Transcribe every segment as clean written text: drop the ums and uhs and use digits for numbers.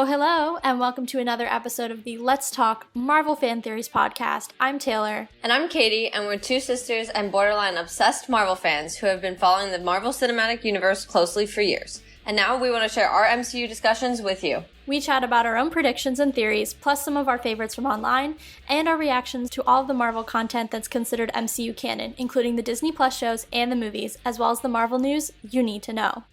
Hello, and welcome to another episode of the Let's Talk Marvel Fan Theories podcast. I'm Taylor. And I'm Katie, and we're two sisters and borderline obsessed Marvel fans who have been following the Marvel Cinematic Universe closely for years. And now we want to share our MCU discussions with you. We chat about our own predictions and theories, plus some of our favorites from online, and our reactions to all of the Marvel content that's considered MCU canon, including the Disney Plus shows and the movies, as well as the Marvel news you need to know.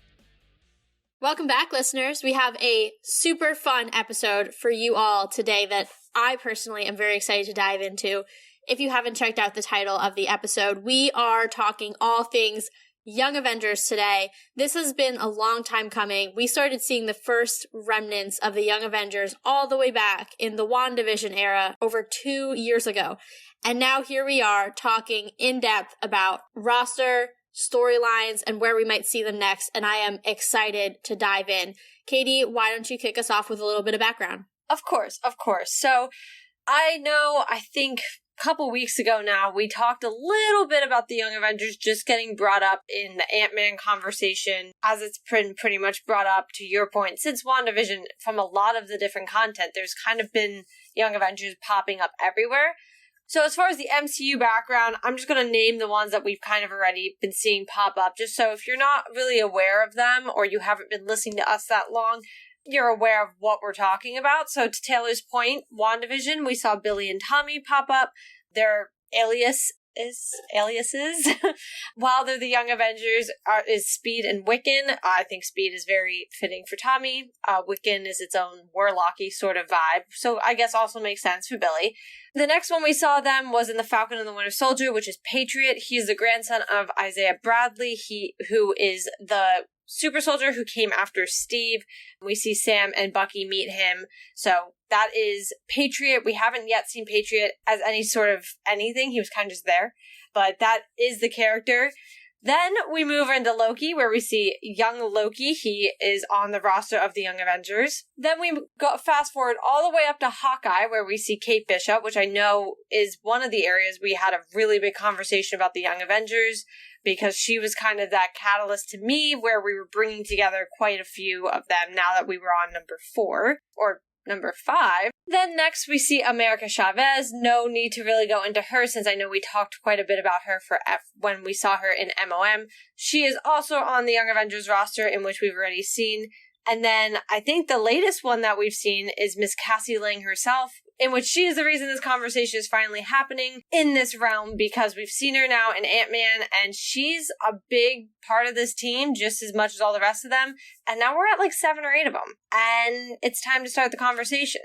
Welcome back, listeners. We have a super fun episode for you all today that I personally am very excited to dive into. If you haven't checked out the title of the episode, we are talking all things Young Avengers today. This has been a long time coming. We started seeing the first remnants of the Young Avengers all the way back in the WandaVision era over 2 years ago. And now here we are talking in depth about roster, storylines, and where we might see them next, and I am excited to dive in. Katie, why don't you kick us off with a little bit of background? Of course. So, I think a couple weeks ago now, we talked a little bit about the Young Avengers just getting brought up in the Ant-Man conversation, as it's been pretty much brought up, to your point, since WandaVision, from a lot of the different content, there's kind of been Young Avengers popping up everywhere. So as far as the MCU background, I'm just going to name the ones that we've kind of already been seeing pop up, just so if you're not really aware of them, or you haven't been listening to us that long, you're aware of what we're talking about. So to Taylor's point, WandaVision, we saw Billy and Tommy pop up. Their aliases, while they're the Young Avengers, is Speed and Wiccan. I think Speed is very fitting for Tommy. Wiccan is its own warlocky sort of vibe, so I guess also makes sense for Billy. The next one we saw them was in The Falcon and the Winter Soldier, which is Patriot. He's the grandson of Isaiah Bradley, who is the super soldier who came after Steve. We see Sam and Bucky meet him. So that is Patriot. We haven't yet seen Patriot as any sort of anything. He was kind of just there. But that is the character. Then we move into Loki, where we see young Loki. He is on the roster of the Young Avengers. Then we go fast forward all the way up to Hawkeye, where we see Kate Bishop, which I know is one of the areas we had a really big conversation about the Young Avengers, because she was kind of that catalyst to me, where we were bringing together quite a few of them now that we were on number 4, or number 5. Then next we see America Chavez. No need to really go into her, since I know we talked quite a bit about her when we saw her in MOM. She is also on the Young Avengers roster, in which we've already seen. And then I think the latest one that we've seen is Miss Cassie Lang herself, in which she is the reason this conversation is finally happening in this realm, because we've seen her now in Ant-Man, and she's a big part of this team, just as much as all the rest of them. And now we're at like 7 or 8 of them. And it's time to start the conversation.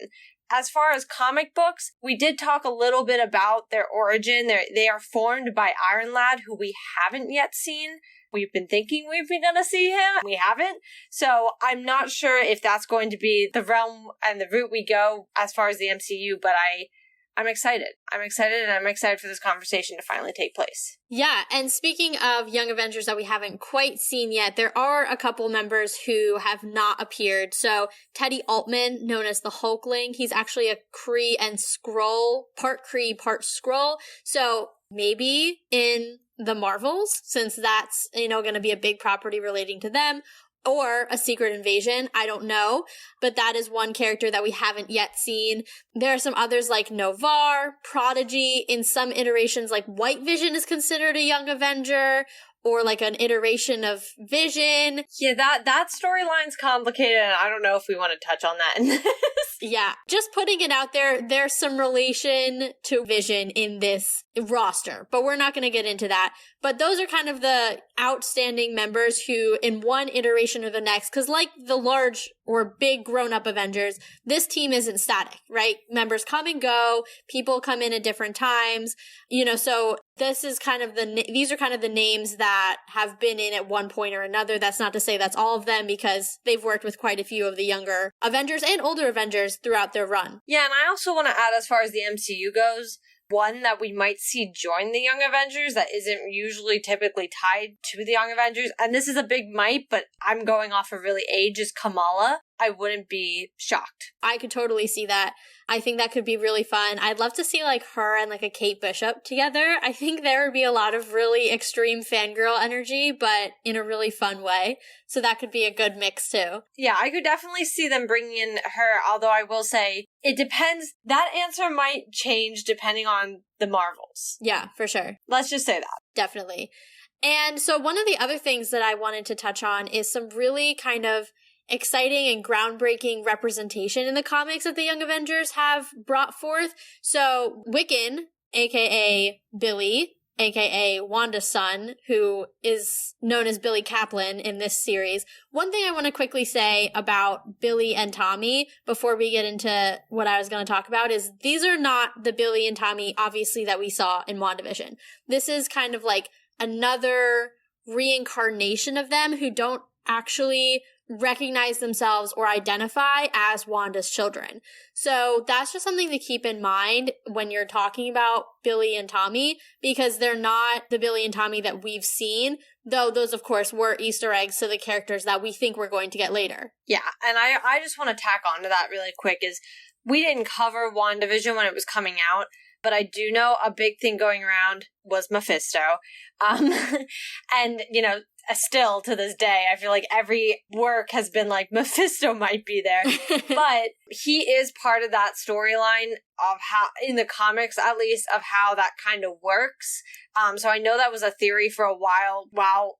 As far as comic books, we did talk a little bit about their origin. They are formed by Iron Lad, who we haven't yet seen. We've been thinking we've been going to see him. We haven't. So I'm not sure if that's going to be the realm and the route we go as far as the MCU, but I'm excited. I'm excited for this conversation to finally take place. Yeah, and speaking of Young Avengers that we haven't quite seen yet, there are a couple members who have not appeared. So Teddy Altman, known as the Hulkling, he's actually a Kree and Skrull, part Kree, part Skrull. So maybe in the Marvels, since that's, going to be a big property relating to them, or a Secret Invasion, I don't know, but that is one character that we haven't yet seen. There are some others like Novar, Prodigy, in some iterations like White Vision is considered a Young Avenger, or like an iteration of Vision. Yeah, that storyline's complicated, and I don't know if we want to touch on that in this. Yeah, just putting it out there, there's some relation to Vision in this roster, but we're not going to get into that. But those are kind of the outstanding members who, in one iteration or the next, because like the large or big grown-up Avengers, this team isn't static, right? Members come and go, people come in at different times, so this is kind of these are kind of the names that have been in at one point or another. That's not to say that's all of them, because they've worked with quite a few of the younger Avengers and older Avengers throughout their run. Yeah, and I also want to add, as far as the MCU goes, one that we might see join the Young Avengers that isn't usually typically tied to the Young Avengers, and this is a big might, but I'm going off of really age, is Kamala. I wouldn't be shocked. I could totally see that. I think that could be really fun. I'd love to see like her and like a Kate Bishop together. I think there would be a lot of really extreme fangirl energy, but in a really fun way. So that could be a good mix too. Yeah, I could definitely see them bringing in her, although I will say it depends. That answer might change depending on the Marvels. Yeah, for sure. Let's just say that. Definitely. And so one of the other things that I wanted to touch on is some really kind of exciting and groundbreaking representation in the comics that the Young Avengers have brought forth. So Wiccan, aka Billy, aka Wanda's son, who is known as Billy Kaplan in this series. One thing I want to quickly say about Billy and Tommy before we get into what I was going to talk about is these are not the Billy and Tommy, obviously, that we saw in WandaVision. This is kind of like another reincarnation of them who don't actually recognize themselves or identify as Wanda's children. So that's just something to keep in mind when you're talking about Billy and Tommy, because they're not the Billy and Tommy that we've seen, though those, of course, were Easter eggs to the characters that we think we're going to get later. Yeah, and I just want to tack on to that really quick is we didn't cover WandaVision when it was coming out, but I do know a big thing going around was Mephisto. And, you know, still to this day, I feel like every work has been like, Mephisto might be there. But he is part of that storyline of how, in the comics at least, of how that kind of works. So I know that was a theory for a while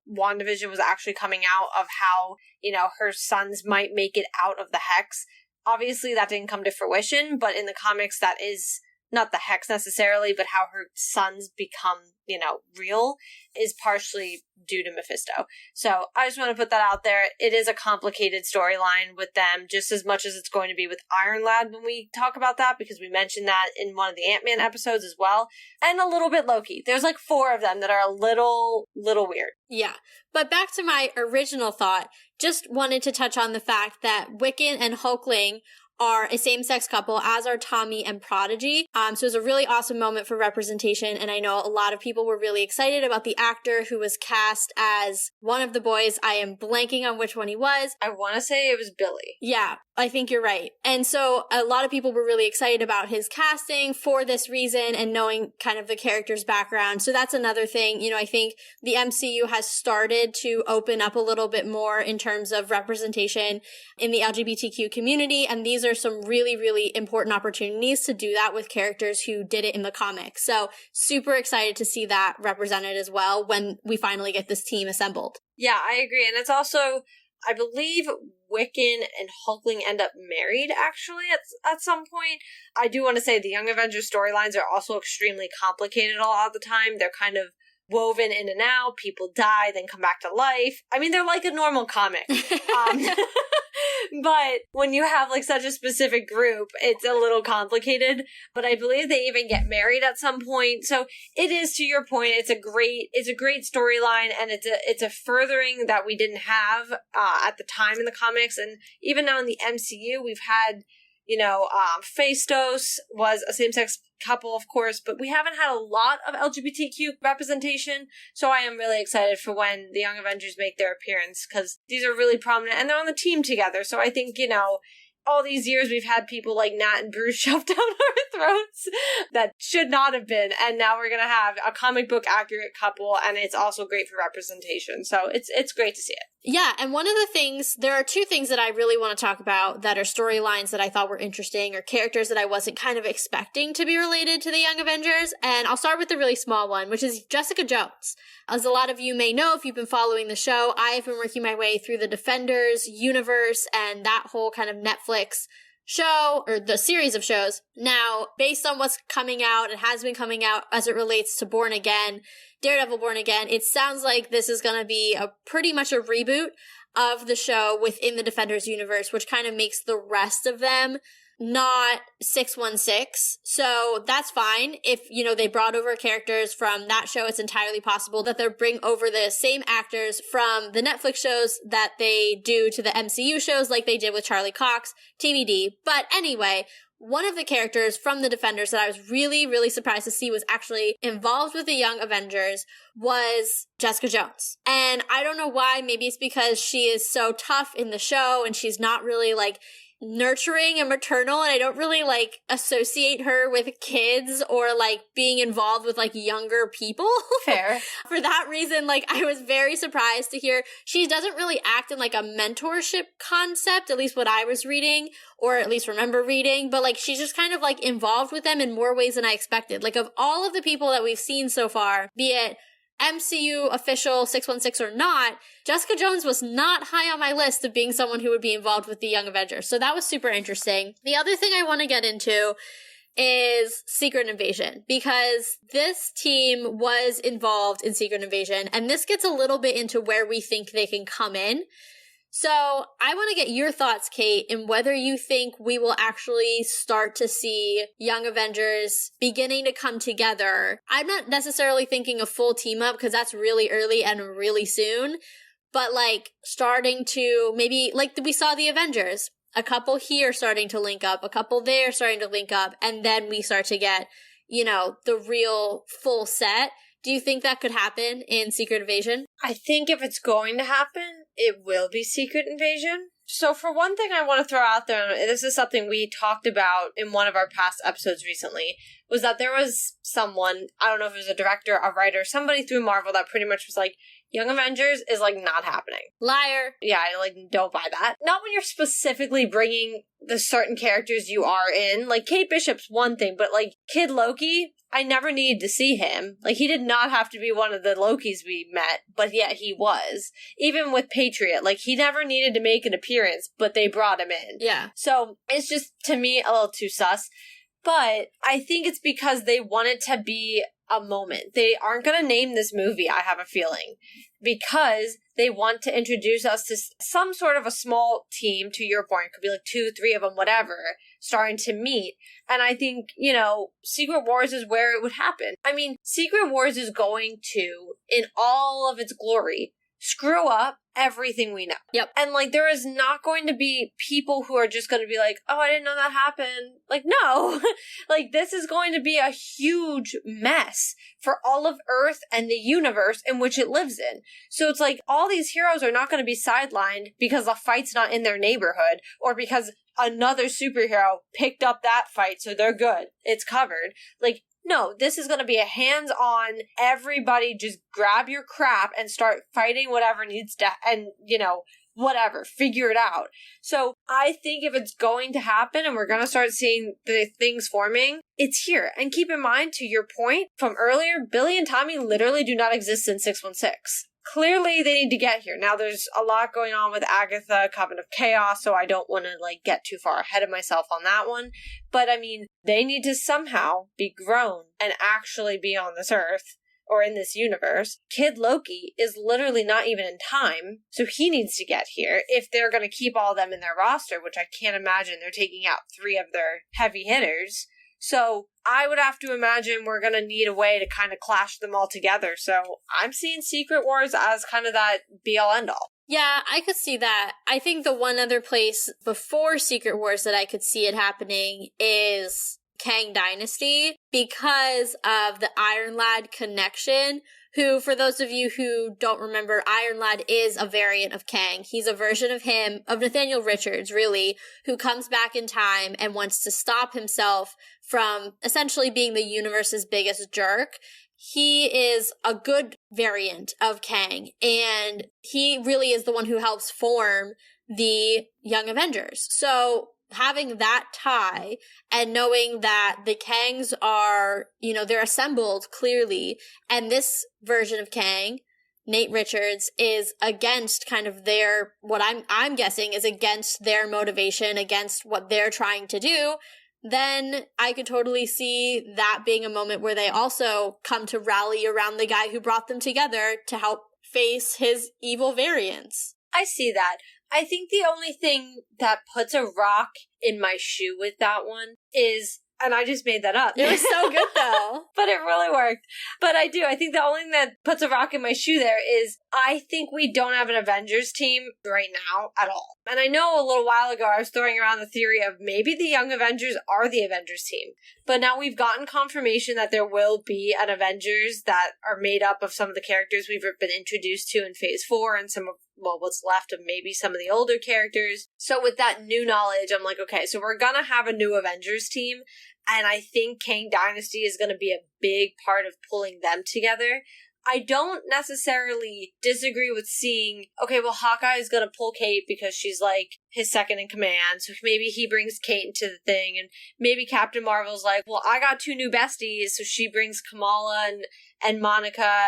WandaVision was actually coming out, of how, you know, her sons might make it out of the Hex. Obviously, that didn't come to fruition, but in the comics, that is not the Hex necessarily, but how her sons become, you know, real is partially due to Mephisto. So I just want to put that out there. It is a complicated storyline with them, just as much as it's going to be with Iron Lad when we talk about that, because we mentioned that in one of the Ant-Man episodes as well. And a little bit Loki. There's like 4 of them that are a little weird. Yeah. But back to my original thought, just wanted to touch on the fact that Wiccan and Hulkling are a same-sex couple, as are Tommy and Prodigy. So it was a really awesome moment for representation, and I know a lot of people were really excited about the actor who was cast as one of the boys. I am blanking on which one he was. I want to say it was Billy. Yeah, I think you're right. And so a lot of people were really excited about his casting for this reason and knowing kind of the character's background. So that's another thing. You know, I think the MCU has started to open up a little bit more in terms of representation in the LGBTQ community, and these are some really, really important opportunities to do that with characters who did it in the comics. So super excited to see that represented as well when we finally get this team assembled. Yeah, I agree. And it's also, I believe Wiccan and Hulkling end up married, actually, at some point. I do want to say the Young Avengers storylines are also extremely complicated a lot of the time. They're kind of woven in and out. People die, then come back to life. I mean, they're like a normal comic. But when you have like such a specific group, it's a little complicated. But I believe they even get married at some point. So it is, to your point, it's a great storyline, and it's a furthering that we didn't have at the time in the comics, and even now in the MCU, we've had, you know, Phastos was a same-sex couple, of course, but we haven't had a lot of LGBTQ representation, so I am really excited for when the Young Avengers make their appearance, because these are really prominent, and they're on the team together, so I think, you know, all these years we've had people like Nat and Bruce shoved down our throats that should not have been, and now we're gonna have a comic book accurate couple, and it's also great for representation, so it's great to see it. Yeah, and one of the things, there are 2 things that I really want to talk about that are storylines that I thought were interesting, or characters that I wasn't kind of expecting to be related to the Young Avengers, and I'll start with the really small one, which is Jessica Jones. As a lot of you may know, if you've been following the show, I have been working my way through the Defenders universe and that whole kind of Netflix show, or the series of shows. Now, based on what's coming out and has been coming out as it relates to Born Again, Daredevil Born Again, it sounds like this is going to be pretty much a reboot of the show within the Defenders universe, which kind of makes the rest of them not 616. So that's fine. If, you know, they brought over characters from that show, it's entirely possible that they'll bring over the same actors from the Netflix shows that they do to the MCU shows, like they did with Charlie Cox, TBD. But anyway, one of the characters from the Defenders that I was really, really surprised to see was actually involved with the Young Avengers was Jessica Jones. And I don't know why. Maybe it's because she is so tough in the show and she's not really like nurturing and maternal, and I don't really like associate her with kids or like being involved with like younger people. Fair. For that reason, like I was very surprised to hear she doesn't really act in like a mentorship concept, at least what I was reading, or at least remember reading, but like she's just kind of like involved with them in more ways than I expected. Like of all of the people that we've seen so far, be it MCU official 616 or not, Jessica Jones was not high on my list of being someone who would be involved with the Young Avengers. So that was super interesting. The other thing I want to get into is Secret Invasion, because this team was involved in Secret Invasion, and this gets a little bit into where we think they can come in. So I want to get your thoughts, Kate, in whether you think we will actually start to see Young Avengers beginning to come together. I'm not necessarily thinking a full team up because that's really early and really soon, but like starting to maybe like we saw the Avengers, a couple here starting to link up, a couple there starting to link up, and then we start to get, you know, the real full set. Do you think that could happen in Secret Invasion? I think if it's going to happen, it will be Secret Invasion. So for one thing I want to throw out there, and this is something we talked about in one of our past episodes recently, was that there was someone, I don't know if it was a director, a writer, somebody through Marvel that pretty much was like, Young Avengers is like not happening. Liar. Yeah, I like don't buy that. Not when you're specifically bringing the certain characters you are in. Like Kate Bishop's one thing, but like Kid Loki, I never needed to see him. Like he did not have to be one of the Lokis we met, but yet he was. Even with Patriot, like he never needed to make an appearance, but they brought him in. Yeah. So it's just, to me, a little too sus. But I think it's because they want it to be a moment. They aren't going to name this movie, I have a feeling, because they want to introduce us to some sort of a small team, to your point. It could be like 2, 3 of them, whatever, starting to meet. And I think, you know, Secret Wars is where it would happen. I mean, Secret Wars is going to, in all of its glory, screw up everything we know. Yep. And like there is not going to be people who are just going to be like, oh, I didn't know that happened. Like, no. Like this is going to be a huge mess for all of Earth and the universe in which it lives in. So it's like all these heroes are not going to be sidelined because the fight's not in their neighborhood, or because another superhero picked up that fight so they're good. It's covered. Like, no, this is going to be a hands-on, everybody just grab your crap and start fighting whatever needs to, and, you know, whatever, figure it out. So I think if it's going to happen and we're going to start seeing the things forming, it's here. And keep in mind, to your point from earlier, Billy and Tommy literally do not exist in 616. Clearly, they need to get here. Now, there's a lot going on with Agatha, Coven of Chaos, so I don't want to, like, get too far ahead of myself on that one. But, I mean, they need to somehow be grown and actually be on this earth, or in this universe. Kid Loki is literally not even in time, so he needs to get here if they're going to keep all of them in their roster, which I can't imagine they're taking out 3 of their heavy hitters. So I would have to imagine we're going to need a way to kind of clash them all together. So I'm seeing Secret Wars as kind of that be-all, end-all. Yeah, I could see that. I think the one other place before Secret Wars that I could see it happening is Kang Dynasty, because of the Iron Lad connection, who, for those of you who don't remember, Iron Lad is a variant of Kang. He's a version of him, of Nathaniel Richards, really, who comes back in time and wants to stop himself from essentially being the universe's biggest jerk. He is a good variant of Kang, and he really is the one who helps form the Young Avengers. So having that tie and knowing that the Kangs are, you know, they're assembled clearly, and this version of Kang, Nate Richards, is against kind of their, what I'm guessing is against their motivation, against what they're trying to do, then I could totally see that being a moment where they also come to rally around the guy who brought them together to help face his evil variants. I see that. I think the only thing that puts a rock in my shoe with that one is And I just made that up. It was so good, though. But it really worked. But I think the only thing that puts a rock in my shoe there is I think we don't have an Avengers team right now at all. And I know a little while ago I was throwing around the theory of maybe the Young Avengers are the Avengers team. But now we've gotten confirmation that there will be an Avengers that are made up of some of the characters we've been introduced to in Phase 4 and some of, well, what's left of maybe some of the older characters. So with that new knowledge, I'm like, okay, so we're gonna have a new Avengers team. And I think Kang Dynasty is going to be a big part of pulling them together. I don't necessarily disagree with seeing, okay, well, Hawkeye is going to pull Kate because she's like his second in command. So maybe he brings Kate into the thing. And maybe Captain Marvel's like, well, I got 2 new besties. So she brings Kamala and Monica.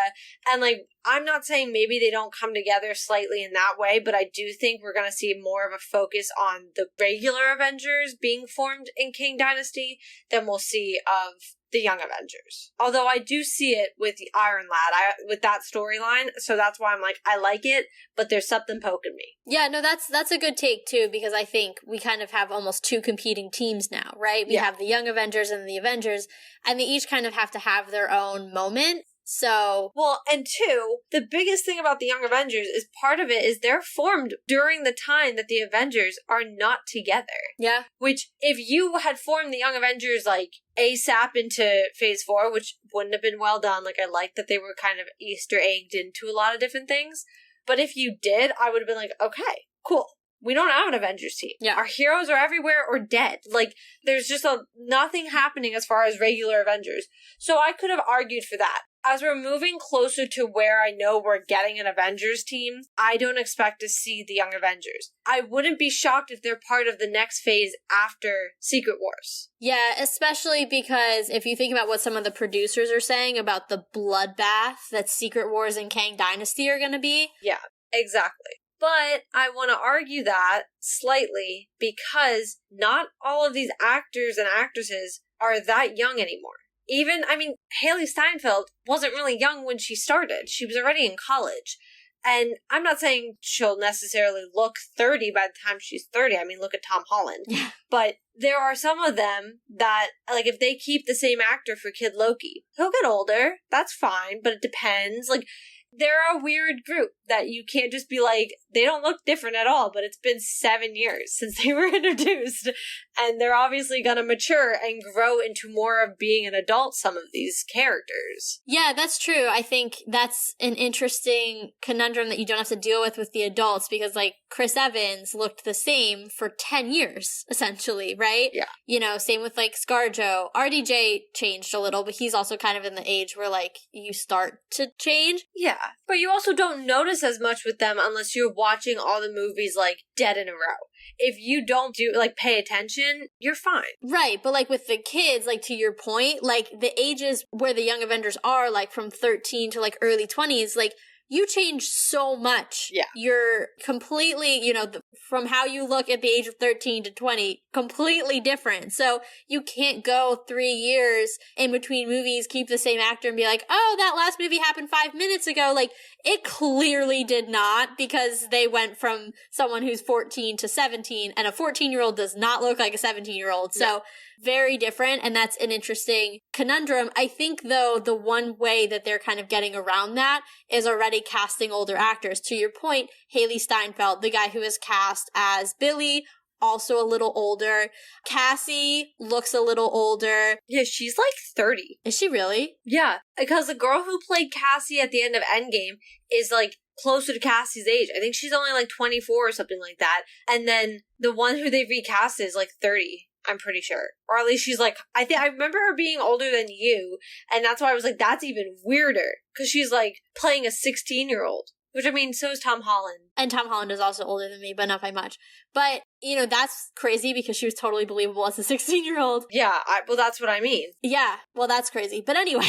And like, I'm not saying maybe they don't come together slightly in that way, but I do think we're going to see more of a focus on the regular Avengers being formed in Kang Dynasty than we'll see of the Young Avengers. Although I do see it with the Iron Lad, with that storyline, so that's why I'm like, I like it, but there's something poking me. Yeah, no, that's a good take, too, because I think we kind of have almost 2 competing teams now, right? We have the Young Avengers and the Avengers, and they each kind of have to have their own moment. So, well, and 2, the biggest thing about the Young Avengers is part of it is they're formed during the time that the Avengers are not together. Yeah. Which, if you had formed the Young Avengers, like, ASAP into Phase 4, which wouldn't have been well done. Like, I like that they were kind of Easter egged into a lot of different things. But if you did, I would have been like, okay, cool. We don't have an Avengers team. Yeah. Our heroes are everywhere or dead. Like, there's just nothing happening as far as regular Avengers. So I could have argued for that. As we're moving closer to where I know we're getting an Avengers team, I don't expect to see the Young Avengers. I wouldn't be shocked if they're part of the next phase after Secret Wars. Yeah, especially because if you think about what some of the producers are saying about the bloodbath that Secret Wars and Kang Dynasty are going to be. Yeah, exactly. But I want to argue that slightly because not all of these actors and actresses are that young anymore. Even, I mean, Haley Steinfeld wasn't really young when she started. She was already in college. And I'm not saying she'll necessarily look 30 by the time she's 30. I mean, look at Tom Holland. Yeah. But there are some of them that, like, if they keep the same actor for Kid Loki, he'll get older. That's fine, but it depends. Like, they're a weird group that you can't just be like, they don't look different at all, but it's been 7 years since they were introduced. And they're obviously going to mature and grow into more of being an adult, some of these characters. Yeah, that's true. I think that's an interesting conundrum that you don't have to deal with the adults because, like, Chris Evans looked the same for 10 years, essentially, right? Yeah. You know, same with, like, ScarJo. RDJ changed a little, but he's also kind of in the age where, like, you start to change. Yeah. But you also don't notice as much with them unless you're watching all the movies, like, dead in a row. If you don't pay attention, you're fine. Right, but like with the kids, like to your point, like the ages where the Young Avengers are, like from 13 to like early 20s, like you change so much. Yeah. You're completely, you know, from how you look at the age of 13 to 20, completely different. So you can't go 3 years in between movies, keep the same actor and be like, oh, that last movie happened 5 minutes ago. Like, it clearly did not because they went from someone who's 14 to 17 and a 14-year-old does not look like a 17-year-old. So no. Very different, and that's an interesting conundrum. I think, though, the one way that they're kind of getting around that is already casting older actors. To your point, Haley Steinfeld, the guy who is cast as Billy, also a little older. Cassie looks a little older. Yeah, she's like 30. Is she really? Yeah, because the girl who played Cassie at the end of Endgame is like closer to Cassie's age. I think she's only like 24 or something like that. And then the one who they recast is like 30. I'm pretty sure. Or at least she's like, I remember her being older than you, and that's why I was like, that's even weirder. Because she's like playing a 16-year-old. Which, I mean, so is Tom Holland. And Tom Holland is also older than me, but not by much. But, you know, that's crazy because she was totally believable as a 16-year-old. Yeah, well, that's what I mean. Yeah, well, that's crazy. But anyway,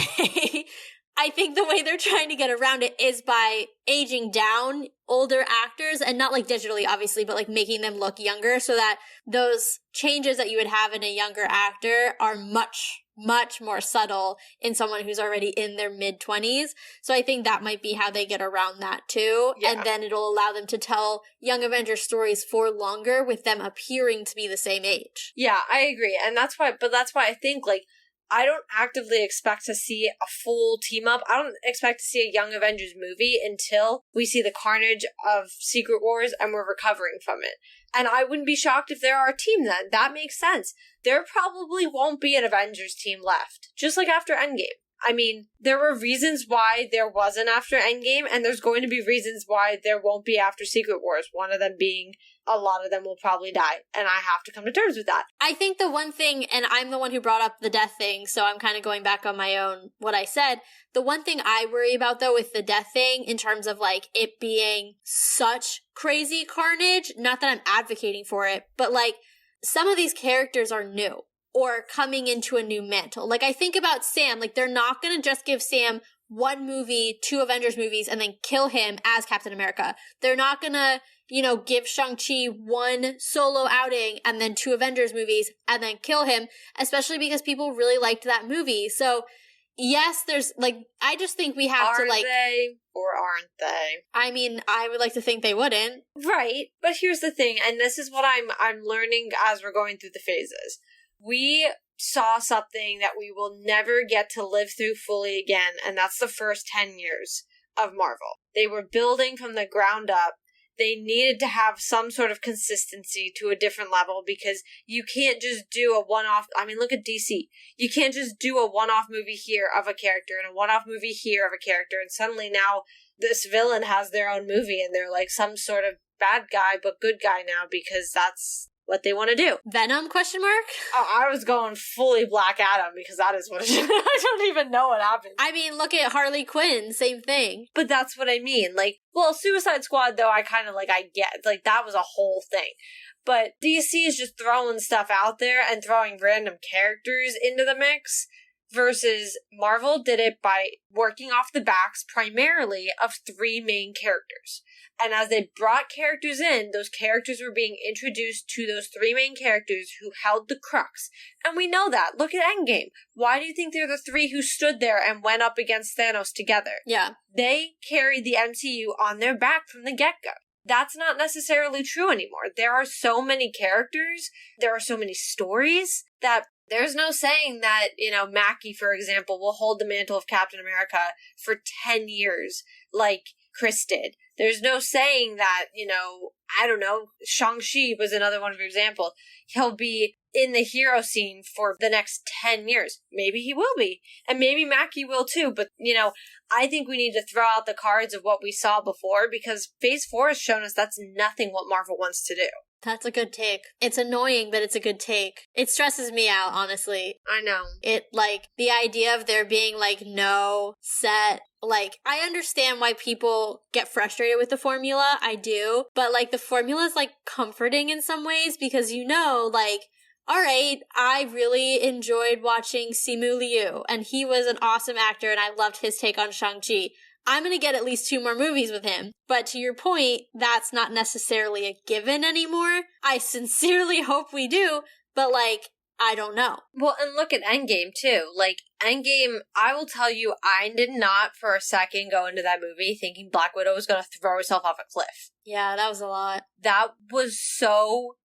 I think the way they're trying to get around it is by aging down older actors, and not like digitally, obviously, but like making them look younger so that those changes that you would have in a younger actor are much much more subtle in someone who's already in their mid-20s. So I think that might be how they get around that too. Yeah. And then it'll allow them to tell Young Avengers stories for longer with them appearing to be the same age. Yeah, I agree. And that's why I think, like, I don't actively expect to see a full team up. I don't expect to see a Young Avengers movie until we see the carnage of Secret Wars and we're recovering from it. And I wouldn't be shocked if there are a team then. That makes sense. There probably won't be an Avengers team left, just like after Endgame. I mean, there were reasons why there wasn't after Endgame, and there's going to be reasons why there won't be after Secret Wars. One of them being a lot of them will probably die, and I have to come to terms with that. I think the one thing, and I'm the one who brought up the death thing, so I'm kind of going back on my own, what I said. The one thing I worry about, though, with the death thing, in terms of, like, it being such crazy carnage, not that I'm advocating for it, but, like, some of these characters are new or coming into a new mantle. Like, I think about Sam, like, they're not going to just give Sam one movie, 2 Avengers movies, and then kill him as Captain America. They're not going to, you know, give Shang-Chi one solo outing and then 2 Avengers movies and then kill him, especially because people really liked that movie. So, yes, there's, like, I just think we have to, like... Are they or aren't they? I mean, I would like to think they wouldn't. Right, but here's the thing, and this is what I'm learning as we're going through the phases. We saw something that we will never get to live through fully again, and that's the first 10 years of Marvel. They were building from the ground up. They needed to have some sort of consistency to a different level because you can't just do a one-off. I mean, look at DC. You can't just do a one-off movie here of a character and a one-off movie here of a character, and suddenly now this villain has their own movie and they're like some sort of bad guy but good guy now because that's what they want to do. Venom, question mark? Oh, I was going fully Black Adam because that is what it is. I don't even know what happened. I mean, look at Harley Quinn, same thing. But that's what I mean. Like, well, Suicide Squad, though, I kind of, like, I get, like, that was a whole thing. But DC is just throwing stuff out there and throwing random characters into the mix. Versus Marvel did it by working off the backs primarily of 3 main characters. And as they brought characters in, those characters were being introduced to those 3 main characters who held the crux. And we know that. Look at Endgame. Why do you think they're the 3 who stood there and went up against Thanos together? Yeah. They carried the MCU on their back from the get-go. That's not necessarily true anymore. There are so many characters, there are so many stories that there's no saying that, you know, Mackie, for example, will hold the mantle of Captain America for 10 years like Chris did. There's no saying that, you know, I don't know, Shang-Chi was another one of your examples. He'll be in the hero scene for the next 10 years. Maybe he will be. And maybe Mackie will too. But, you know, I think we need to throw out the cards of what we saw before because Phase 4 has shown us that's nothing what Marvel wants to do. That's a good take. It's annoying, but it's a good take. It stresses me out, honestly. I know. It, like, the idea of there being, like, no set, like, I understand why people get frustrated with the formula. I do. But, like, the formula is, like, comforting in some ways because, you know, like, all right, I really enjoyed watching Simu Liu, and he was an awesome actor, and I loved his take on Shang-Chi. I'm going to get at least 2 more movies with him. But to your point, that's not necessarily a given anymore. I sincerely hope we do, but, like, I don't know. Well, and look at Endgame, too. Like, Endgame, I will tell you, I did not for a second go into that movie thinking Black Widow was going to throw herself off a cliff. Yeah, that was a lot. That was so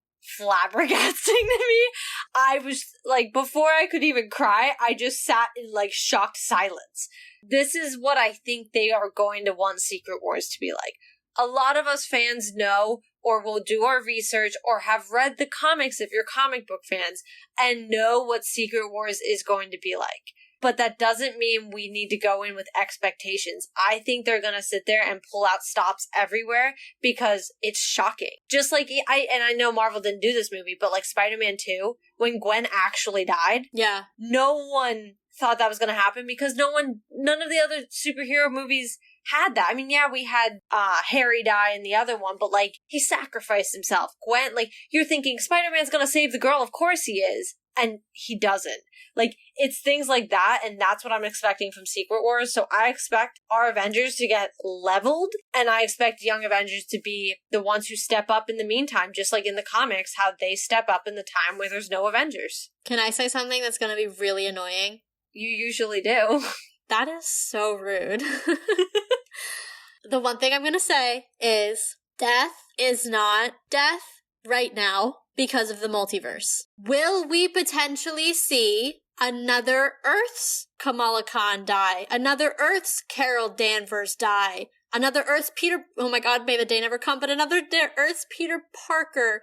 flabbergasting to me. I was, like, before I could even cry, I just sat in, like, shocked silence. This is what I think they are going to want Secret Wars to be like. A lot of us fans know or will do our research or have read the comics if you're comic book fans and know what Secret Wars is going to be like. But that doesn't mean we need to go in with expectations. I think they're going to sit there and pull out stops everywhere because it's shocking. Just like, I know Marvel didn't do this movie, but like Spider-Man 2, when Gwen actually died, yeah, no one thought that was going to happen because none of the other superhero movies had that. I mean, yeah, we had Harry die in the other one, but like he sacrificed himself. Gwen, like you're thinking Spider-Man's going to save the girl. Of course he is. and he doesn't. Like, it's things like that, and that's what I'm expecting from Secret Wars. So I expect our Avengers to get leveled, and I expect Young Avengers to be the ones who step up in the meantime, just like in the comics, how they step up in the time where there's no Avengers. Can I say something that's going to be really annoying? You usually do. That is so rude. The one thing I'm going to say is death is not death right now because of the multiverse. Will we potentially see another Earth's Kamala Khan die? Another Earth's Carol Danvers die? Another Earth's oh my god, may the day never come, but another Earth's Peter Parker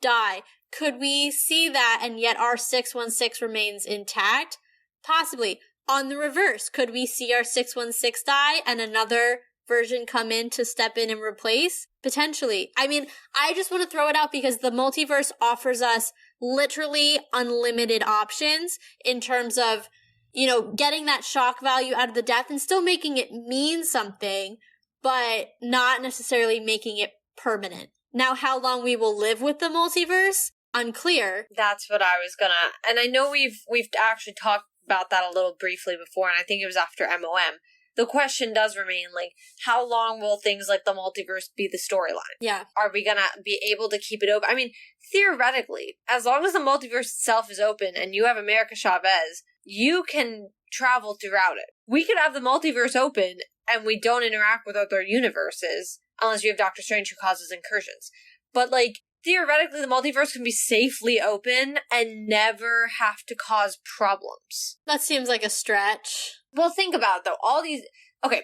die? Could we see that and yet our 616 remains intact? Possibly. On the reverse, could we see our 616 die and another version come in to step in and replace? Potentially. I mean, I just want to throw it out because the multiverse offers us literally unlimited options in terms of, you know, getting that shock value out of the death and still making it mean something, but not necessarily making it permanent. Now, how long we will live with the multiverse? Unclear. That's what I was gonna, and I know we've actually talked about that a little briefly before, and I think it was after MOM. The question does remain, like, how long will things like the multiverse be the storyline? Yeah. Are we gonna be able to keep it open? I mean, theoretically, as long as the multiverse itself is open and you have America Chavez, you can travel throughout it. We could have the multiverse open and we don't interact with other universes unless you have Doctor Strange who causes incursions. But, like, theoretically, the multiverse can be safely open and never have to cause problems. That seems like a stretch. Well, think about it, though. All these... Okay,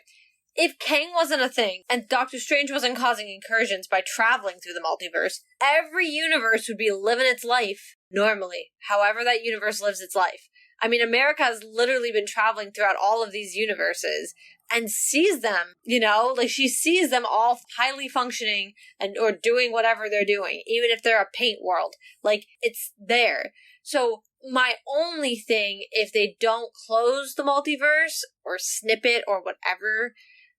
if Kang wasn't a thing, and Doctor Strange wasn't causing incursions by traveling through the multiverse, every universe would be living its life normally, however that universe lives its life. I mean, America has literally been traveling throughout all of these universes and sees them, you know? Like, she sees them all highly functioning and or doing whatever they're doing, even if they're a paint world. Like, it's there. So my only thing, if they don't close the multiverse or snip it or whatever,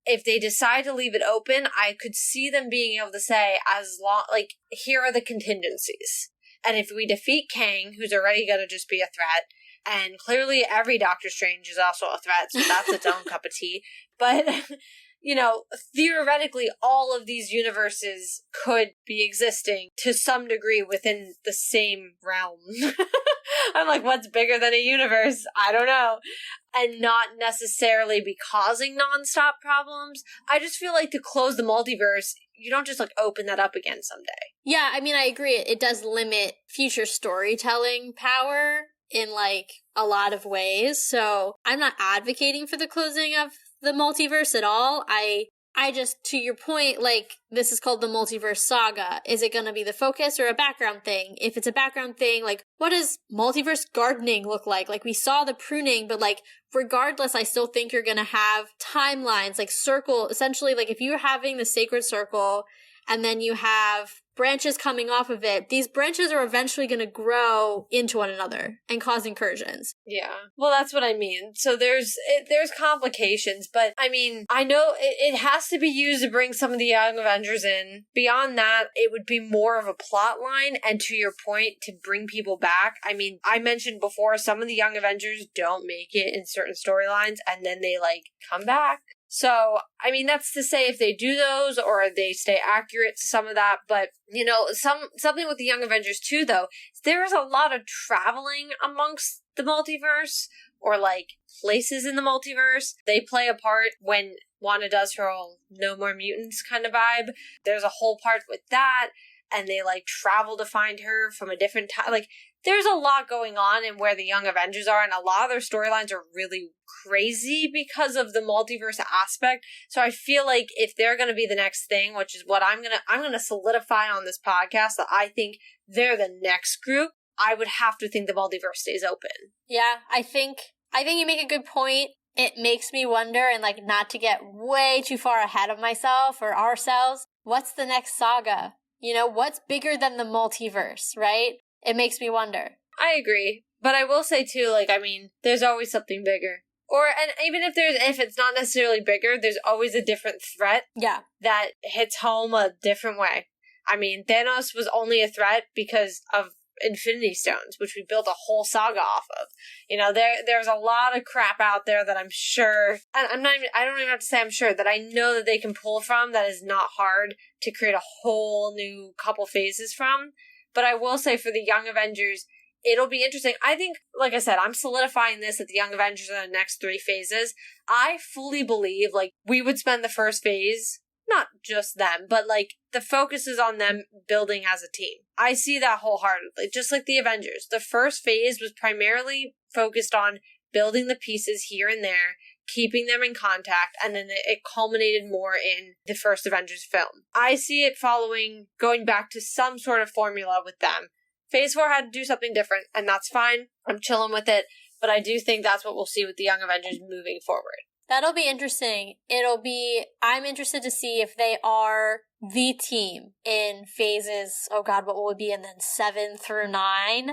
if they decide to leave it open, I could see them being able to say, as long, like, here are the contingencies. And if we defeat Kang, who's already going to just be a threat, and clearly every Doctor Strange is also a threat, so that's its own cup of tea. But, you know, theoretically, all of these universes could be existing to some degree within the same realm. I'm like, what's bigger than a universe? I don't know. And not necessarily be causing nonstop problems. I just feel like to close the multiverse, you don't just, like, open that up again someday. Yeah, I mean, I agree. It does limit future storytelling power in, like, a lot of ways. So I'm not advocating for the closing of the multiverse at all. I just, to your point, like, this is called the multiverse saga. Is it going to be the focus or a background thing? If it's a background thing, like, what does multiverse gardening look like? Like, we saw the pruning, but, like, regardless, I still think you're going to have timelines, like, circle, essentially, like, if you're having the sacred circle and then you have branches coming off of it, these branches are eventually going to grow into one another and cause incursions. Yeah. Well, that's what I mean. So there's complications, but I mean, I know it has to be used to bring some of the Young Avengers in. Beyond that, it would be more of a plot line, and to your point, to bring people back. I mean, I mentioned before, some of the Young Avengers don't make it in certain storylines, and then they, like, come back. So, I mean, that's to say if they do those or they stay accurate to some of that. But, you know, something with the Young Avengers too, though, there's a lot of traveling amongst the multiverse or, like, places in the multiverse. They play a part when Wanda does her whole No More Mutants kind of vibe. There's a whole part with that. And they, like, travel to find her from a different time. Like, there's a lot going on in where the Young Avengers are, and a lot of their storylines are really crazy because of the multiverse aspect. So I feel like if they're going to be the next thing, which is what I'm going to solidify on this podcast, that I think they're the next group, I would have to think the multiverse stays open. Yeah, I think you make a good point. It makes me wonder, and, like, not to get way too far ahead of myself or ourselves, what's the next saga? You know, what's bigger than the multiverse, right? It makes me wonder. I agree. But I will say, too, like, I mean, there's always something bigger. And even if it's not necessarily bigger, there's always a different threat. Yeah. That hits home a different way. I mean, Thanos was only a threat because of Infinity Stones, which we built a whole saga off of. You know, there's a lot of crap out there that I'm sure, I don't even have to say I'm sure, that I know that they can pull from that is not hard to create a whole new couple phases from. But I will say for the Young Avengers, it'll be interesting. I think, like I said, I'm solidifying this that the Young Avengers are the next 3 phases. I fully believe, like, we would spend the first phase, not just them, but, like, the focus is on them building as a team. I see that wholeheartedly, just like the Avengers. The first phase was primarily focused on building the pieces here and there, keeping them in contact, and then it culminated more in the first Avengers film. I see it going back to some sort of formula with them. Phase 4 had to do something different, and that's fine. I'm chilling with it, but I do think that's what we'll see with the Young Avengers moving forward. That'll be interesting. I'm interested to see if they are the team in phases, oh God, what will it be? And then 7 through 9.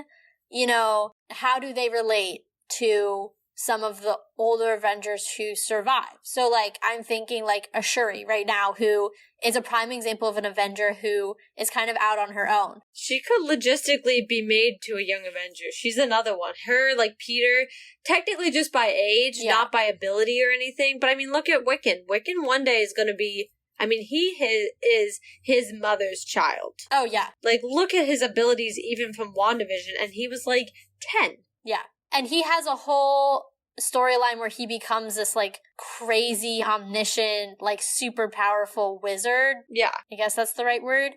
You know, how do they relate to some of the older Avengers who survive? So, like, I'm thinking, like, a Shuri right now, who is a prime example of an Avenger who is kind of out on her own. She could logistically be made to a Young Avenger. She's another one. Her, like Peter, technically just by age, not by ability or anything. But, I mean, look at Wiccan. Wiccan one day is going to be, I mean, is his mother's child. Oh, yeah. Like, look at his abilities even from WandaVision, and he was, like, 10. Yeah. And he has a whole storyline where he becomes this, like, crazy, omniscient, like, super powerful wizard. Yeah. I guess that's the right word.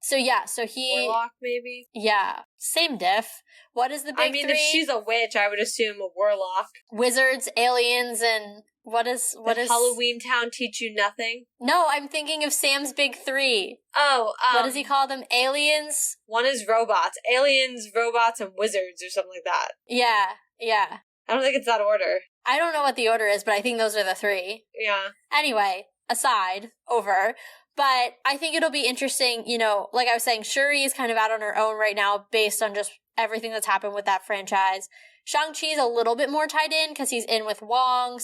So, yeah, so he... Warlock, maybe? Yeah. Same diff. What is the big three? If she's a witch, I would assume a warlock. Wizards, aliens, and what is... Halloween Town teach you nothing? No, I'm thinking of Sam's big 3. Oh, what does he call them? Aliens? One is robots. Aliens, robots, and wizards, or something like that. Yeah, yeah. I don't think it's that order. I don't know what the order is, but I think those are the 3. Yeah. Anyway, over. But I think it'll be interesting, you know, like I was saying, Shuri is kind of out on her own right now based on just everything that's happened with that franchise. Shang-Chi's a little bit more tied in because he's in with Wong,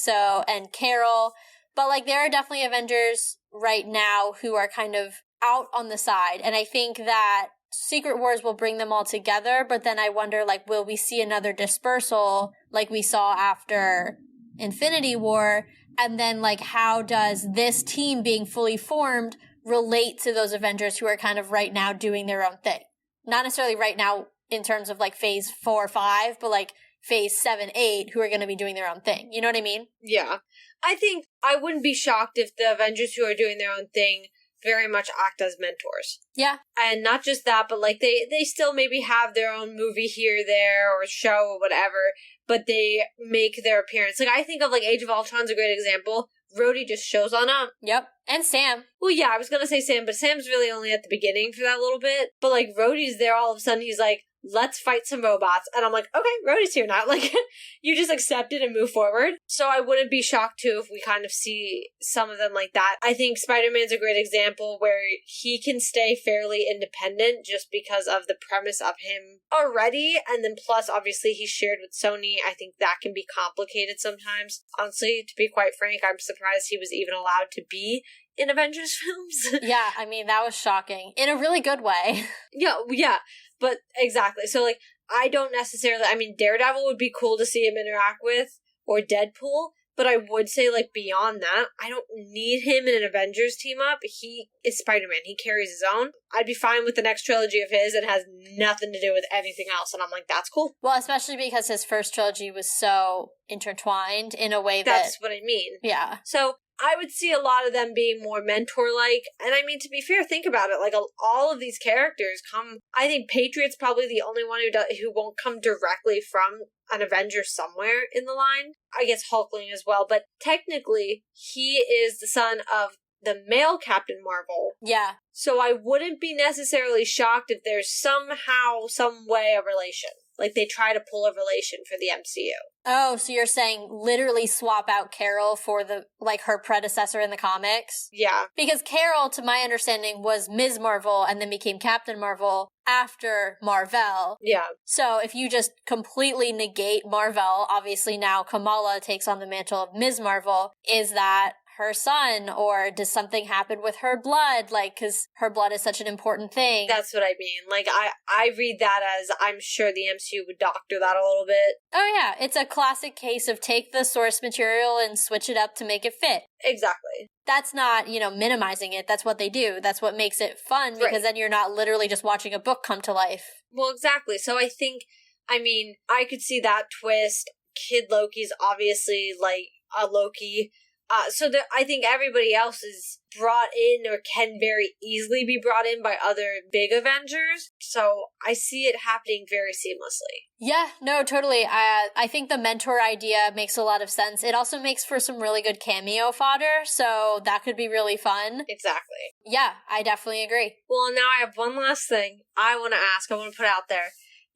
and Carol. But, like, there are definitely Avengers right now who are kind of out on the side. And I think that Secret Wars will bring them all together, but then I wonder, like, will we see another dispersal like we saw after Infinity War? And then, like, how does this team being fully formed relate to those Avengers who are kind of right now doing their own thing? Not necessarily right now in terms of, like, phase 4 or 5, but, like, phase 7, 8, who are going to be doing their own thing. You know what I mean? Yeah. I think I wouldn't be shocked if the Avengers who are doing their own thing very much act as mentors. Yeah. And not just that, but, like, they still maybe have their own movie here, there, or show, or whatever, but they make their appearance. Like, I think of, like, Age of Ultron's a great example. Rhodey just shows on up. Yep. And Sam. Well, yeah, I was gonna say Sam, but Sam's really only at the beginning for that little bit. But, like, Rhodey's there all of a sudden, he's like, let's fight some robots. And I'm like, okay, Rhodey's here now. Like, you just accept it and move forward. So I wouldn't be shocked, too, if we kind of see some of them like that. I think Spider-Man's a great example where he can stay fairly independent just because of the premise of him already. And then plus, obviously, he's shared with Sony. I think that can be complicated sometimes. Honestly, to be quite frank, I'm surprised he was even allowed to be in Avengers films. Yeah, I mean, that was shocking. In a really good way. Yeah. But exactly. So, like, I don't necessarily, I mean, Daredevil would be cool to see him interact with, or Deadpool, but I would say, like, beyond that, I don't need him in an Avengers team up. He is Spider-Man. He carries his own. I'd be fine with the next trilogy of his. It has nothing to do with anything else, and I'm like, that's cool. Well, especially because his first trilogy was so intertwined in a way That's what I mean. Yeah. So I would see a lot of them being more mentor-like. And I mean, to be fair, think about it. Like, all of these characters come... I think Patriot's probably the only one who won't come directly from an Avenger somewhere in the line. I guess Hulkling as well. But technically, he is the son of the male Captain Marvel. Yeah. So I wouldn't be necessarily shocked if there's somehow, some way, a relation. Like, they try to pull a relation for the MCU. Oh, so you're saying literally swap out Carol for her predecessor in the comics? Yeah. Because Carol, to my understanding, was Ms. Marvel and then became Captain Marvel after Marvel. Yeah. So if you just completely negate Marvel, obviously now Kamala takes on the mantle of Ms. Marvel. Is that her son, or does something happen with her blood, like, because her blood is such an important thing. That's what I mean. Like, I read that as, I'm sure the MCU would doctor that a little bit. Oh yeah, it's a classic case of take the source material and switch it up to make it fit. Exactly. That's not, minimizing it. That's what they do. That's what makes it fun, because then you're not literally just watching a book come to life. Well, exactly. So I think, I could see that twist. Kid Loki's obviously, like, a Loki. I think everybody else is brought in or can very easily be brought in by other big Avengers. So I see it happening very seamlessly. Yeah, no, totally. I think the mentor idea makes a lot of sense. It also makes for some really good cameo fodder, so that could be really fun. Exactly. Yeah, I definitely agree. Well, now I have one last thing I want to put out there.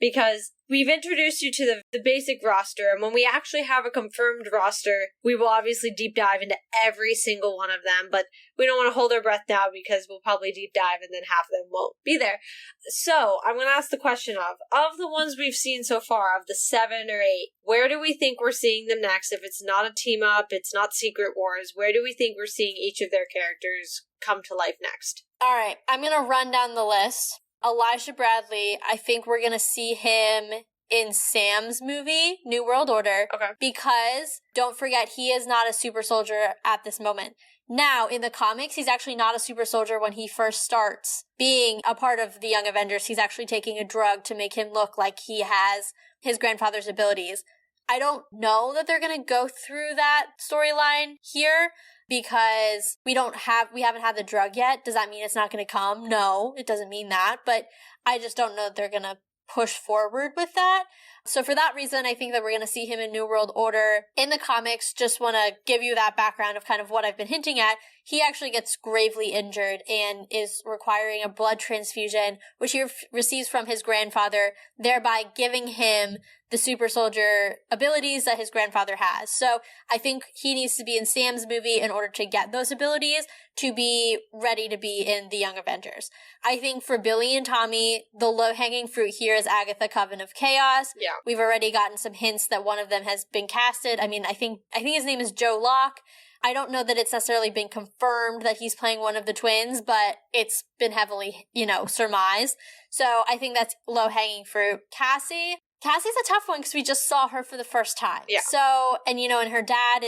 Because we've introduced you to the basic roster, and when we actually have a confirmed roster, we will obviously deep dive into every single one of them, but we don't want to hold our breath now because we'll probably deep dive and then half of them won't be there. So, I'm going to ask the question of the ones we've seen so far, of the 7 or 8, where do we think we're seeing them next? If it's not a team up, it's not Secret Wars, where do we think we're seeing each of their characters come to life next? All right, I'm going to run down the list. Elijah Bradley, I think we're going to see him in Sam's movie, New World Order. Okay. Because, don't forget, he is not a super soldier at this moment. Now, in the comics, he's actually not a super soldier when he first starts being a part of the Young Avengers. He's actually taking a drug to make him look like he has his grandfather's abilities. I don't know that they're going to go through that storyline here, because we haven't had the drug yet. Does that mean it's not going to come? No, it doesn't mean that, but I just don't know that they're going to push forward with that. So for that reason, I think that we're going to see him in New World Order. In the comics, just want to give you that background of kind of what I've been hinting at. He actually gets gravely injured and is requiring a blood transfusion, which he receives from his grandfather, thereby giving him the super soldier abilities that his grandfather has. So I think he needs to be in Sam's movie in order to get those abilities to be ready to be in the Young Avengers. I think for Billy and Tommy, the low-hanging fruit here is Agatha Coven of Chaos. Yeah. We've already gotten some hints that one of them has been casted. I think his name is Joe Locke. I don't know that it's necessarily been confirmed that he's playing one of the twins, but it's been heavily, surmised. So I think that's low-hanging fruit. Cassie's a tough one because we just saw her for the first time. Yeah. So, and her dad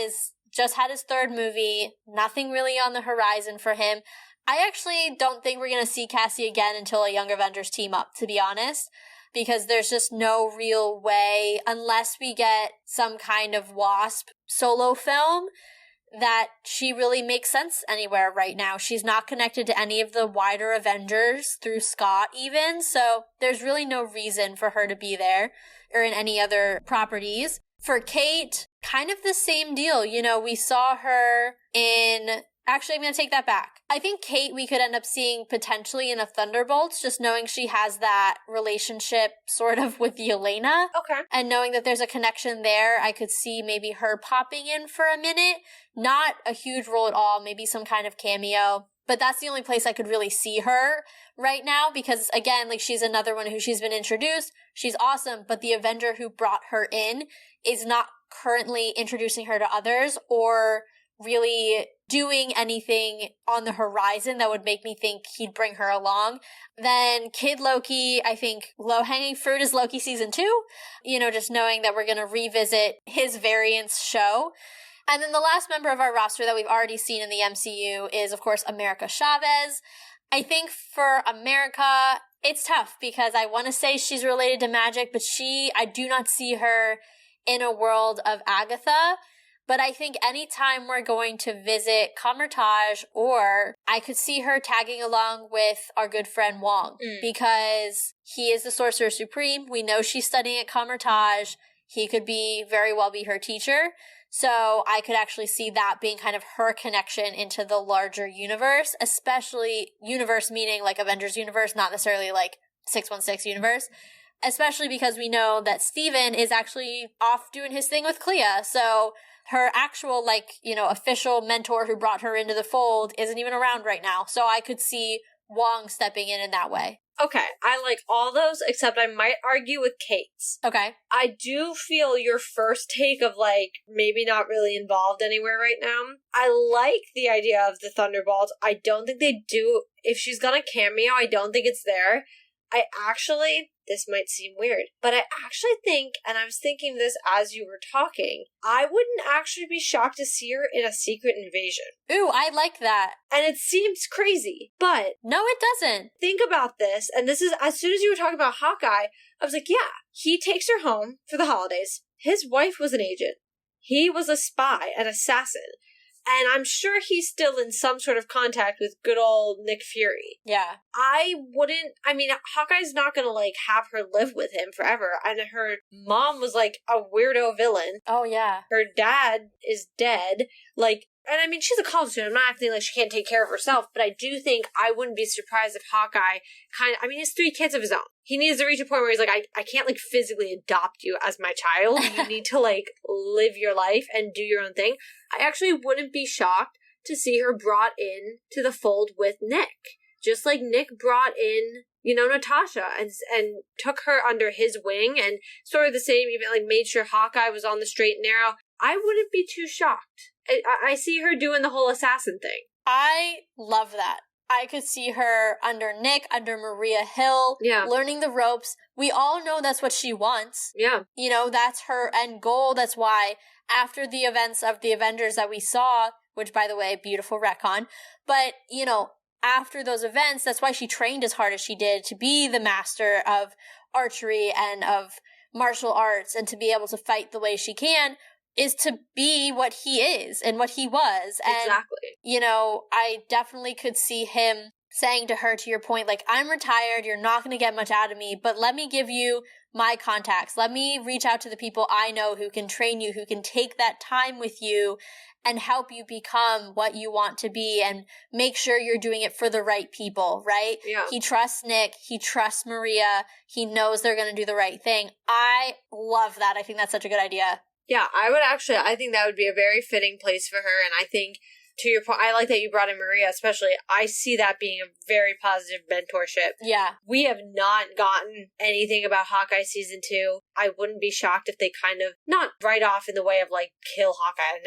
just had his 3rd movie, nothing really on the horizon for him. I actually don't think we're going to see Cassie again until a Young Avengers team up, to be honest, because there's just no real way, unless we get some kind of Wasp solo film, that she really makes sense anywhere right now. She's not connected to any of the wider Avengers through Scott even, so there's really no reason for her to be there or in any other properties. For Kate, kind of the same deal. We saw her in... Actually, I'm going to take that back. I think Kate we could end up seeing potentially in a Thunderbolts, just knowing she has that relationship sort of with Yelena. Okay. And knowing that there's a connection there, I could see maybe her popping in for a minute. Not a huge role at all, maybe some kind of cameo. But that's the only place I could really see her right now, because again, like, she's another one who she's been introduced. She's awesome, but the Avenger who brought her in is not currently introducing her to others or really doing anything on the horizon that would make me think he'd bring her along. Then Kid Loki, I think low-hanging fruit is Loki season 2. Just knowing that we're going to revisit his variants show. And then the last member of our roster that we've already seen in the MCU is, of course, America Chavez. I think for America, it's tough because I want to say she's related to magic, but I do not see her in a world of Agatha. But I think anytime we're going to visit Kamar-Taj, or I could see her tagging along with our good friend Wong, because he is the Sorcerer Supreme. We know she's studying at Kamar-Taj. He could very well be her teacher. So I could actually see that being kind of her connection into the larger universe, especially universe meaning like Avengers universe, not necessarily like 616 universe. Especially because we know that Steven is actually off doing his thing with Clea. So her actual, official mentor who brought her into the fold isn't even around right now. So I could see Wong stepping in that way. Okay, I like all those, except I might argue with Kate's. Okay. I do feel your first take of, like, maybe not really involved anywhere right now. I like the idea of the Thunderbolts. I don't think they do. If she's gonna cameo, I don't think it's there. I actually, this might seem weird, but I actually think, and I was thinking this as you were talking, I wouldn't actually be shocked to see her in a Secret Invasion. Ooh, I like that. And it seems crazy, but no, it doesn't. Think about this, and this is, as soon as you were talking about Hawkeye, I was like, yeah, he takes her home for the holidays. His wife was an agent. He was a spy, an assassin. And I'm sure he's still in some sort of contact with good old Nick Fury. Yeah. Hawkeye's not gonna, like, have her live with him forever. And her mom was, like, a weirdo villain. Oh, yeah. Her dad is dead. Like, and I mean, she's a college student. I'm not acting like she can't take care of herself, but I do think I wouldn't be surprised if Hawkeye he has 3 kids of his own. He needs to reach a point where he's like, I can't, like, physically adopt you as my child. You need to, like, live your life and do your own thing. I actually wouldn't be shocked to see her brought in to the fold with Nick. Just like Nick brought in, Natasha and took her under his wing, and sort of the same, even, like, made sure Hawkeye was on the straight and narrow. I wouldn't be too shocked. I see her doing the whole assassin thing. I love that. I could see her under Nick, under Maria Hill, learning the ropes. We all know that's what she wants. Yeah. That's her end goal. That's why after the events of the Avengers that we saw, which, by the way, beautiful retcon, but, after those events, that's why she trained as hard as she did to be the master of archery and of martial arts and to be able to fight the way she can, is to be what he is and what he was. And, exactly. I definitely could see him saying to her, to your point, like, I'm retired, you're not going to get much out of me, but let me give you my contacts. Let me reach out to the people I know who can train you, who can take that time with you and help you become what you want to be and make sure you're doing it for the right people, right? Yeah. He trusts Nick. He trusts Maria. He knows they're going to do the right thing. I love that. I think that's such a good idea. Yeah, I think that would be a very fitting place for her, and I think, to your point, I like that you brought in Maria, especially. I see that being a very positive mentorship. Yeah. We have not gotten anything about Hawkeye Season 2. I wouldn't be shocked if they kind of, not write off in the way of, like, kill Hawkeye.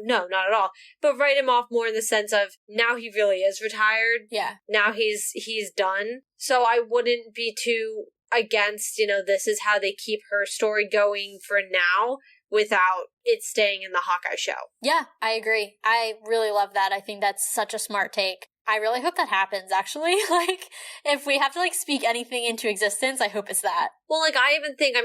No, not at all. But write him off more in the sense of, now he really is retired. Yeah. Now he's done. So I wouldn't be too against, this is how they keep her story going for now, without it staying in the Hawkeye show. Yeah, I agree. I really love that. I think that's such a smart take. I really hope that happens, actually. Like, if we have to, like, speak anything into existence, I hope it's that. Well, like, I even think,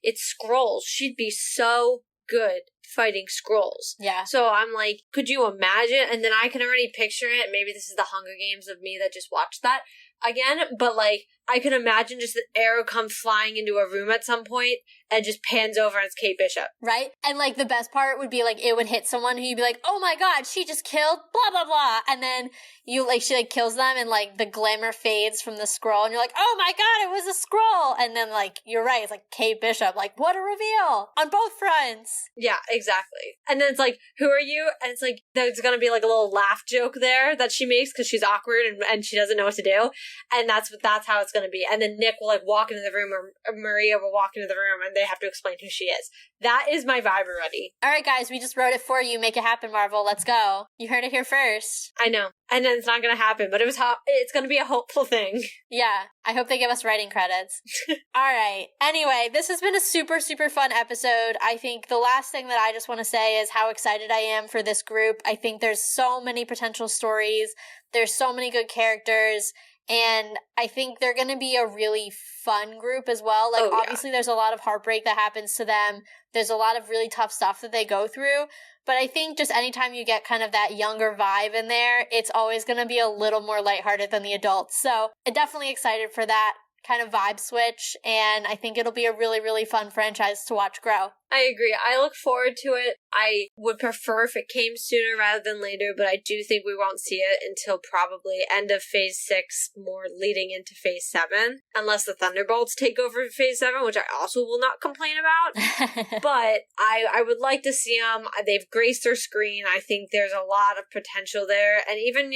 it's Skrulls. She'd be so good fighting Skrulls. Yeah. So I'm like, could you imagine? And then I can already picture it. Maybe this is the Hunger Games of me that just watched that again. But, like, I could imagine just an arrow comes flying into a room at some point and just pans over and it's Kate Bishop. Right? And, like, the best part would be, like, it would hit someone who you'd be like, oh my god, she just killed blah, blah, blah. And then she, like, kills them and, like, the glamour fades from the Skrull and you're like, oh my god, it was a Skrull. And then, like, you're right, it's like Kate Bishop. Like, what a reveal on both fronts. Yeah, exactly. And then it's like, who are you? And it's like, there's gonna be, like, a little laugh joke there that she makes because she's awkward and she doesn't know what to do. And that's how it's gonna be. And then Nick will, like, walk into the room, or Maria will walk into the room and they have to explain who she is. That is my vibe already. All right, guys, we just wrote it for you. Make it happen, Marvel. Let's go. You heard it here first. I know. And then it's not going to happen, but it's going to be a hopeful thing. Yeah. I hope they give us writing credits. All right. Anyway, this has been a super, super fun episode. I think the last thing that I just want to say is how excited I am for this group. I think there's so many potential stories. There's so many good characters. And I think they're going to be a really fun group as well. Like, obviously, there's a lot of heartbreak that happens to them. There's a lot of really tough stuff that they go through. But I think just anytime you get kind of that younger vibe in there, it's always going to be a little more lighthearted than the adults. So I'm definitely excited for that kind of vibe switch. And I think it'll be a really, really fun franchise to watch grow. I agree. I look forward to it. I would prefer if it came sooner rather than later, but I do think we won't see it until probably end of Phase 6, more leading into Phase 7, unless the Thunderbolts take over Phase 7, which I also will not complain about. But I would like to see them. They've graced their screen. I think there's a lot of potential there. And even,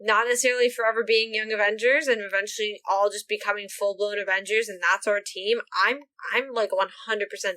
not necessarily forever being Young Avengers and eventually all just becoming full-blown Avengers, and that's our team. I'm like 100%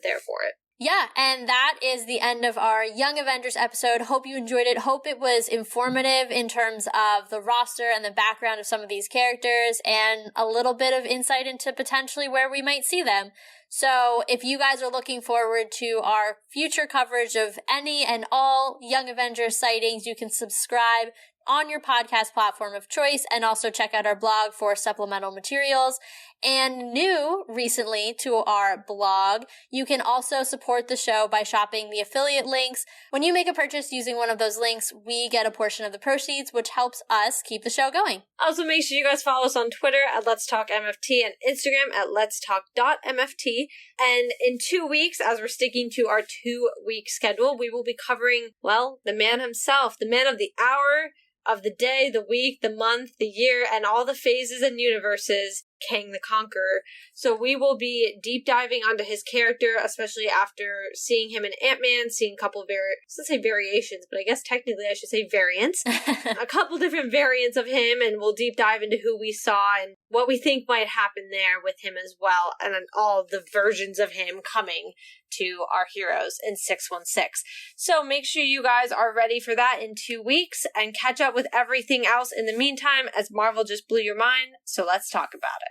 there for it. Yeah, and that is the end of our Young Avengers episode. Hope you enjoyed it. Hope it was informative in terms of the roster and the background of some of these characters and a little bit of insight into potentially where we might see them. So if you guys are looking forward to our future coverage of any and all Young Avengers sightings, you can subscribe on your podcast platform of choice and also check out our blog for supplemental materials. And new recently to our blog, you can also support the show by shopping the affiliate links. When you make a purchase using one of those links, we get a portion of the proceeds, which helps us keep the show going. Also, make sure you guys follow us on Twitter at Let's Talk MFT and Instagram at letstalk.mft. And in 2 weeks, as we're sticking to our 2-week schedule, we will be covering, the man himself, the man of the hour, of the day, the week, the month, the year, and all the phases and universes, Kang the Conqueror. So we will be deep diving onto his character, especially after seeing him in Ant-Man, seeing a couple of variations, but I guess technically I should say variants. A couple different variants of him, and we'll deep dive into who we saw and what we think might happen there with him as well, and then all the versions of him coming to our heroes in 616. So make sure you guys are ready for that in 2 weeks and catch up with everything else in the meantime, as Marvel just blew your mind, so let's talk about it.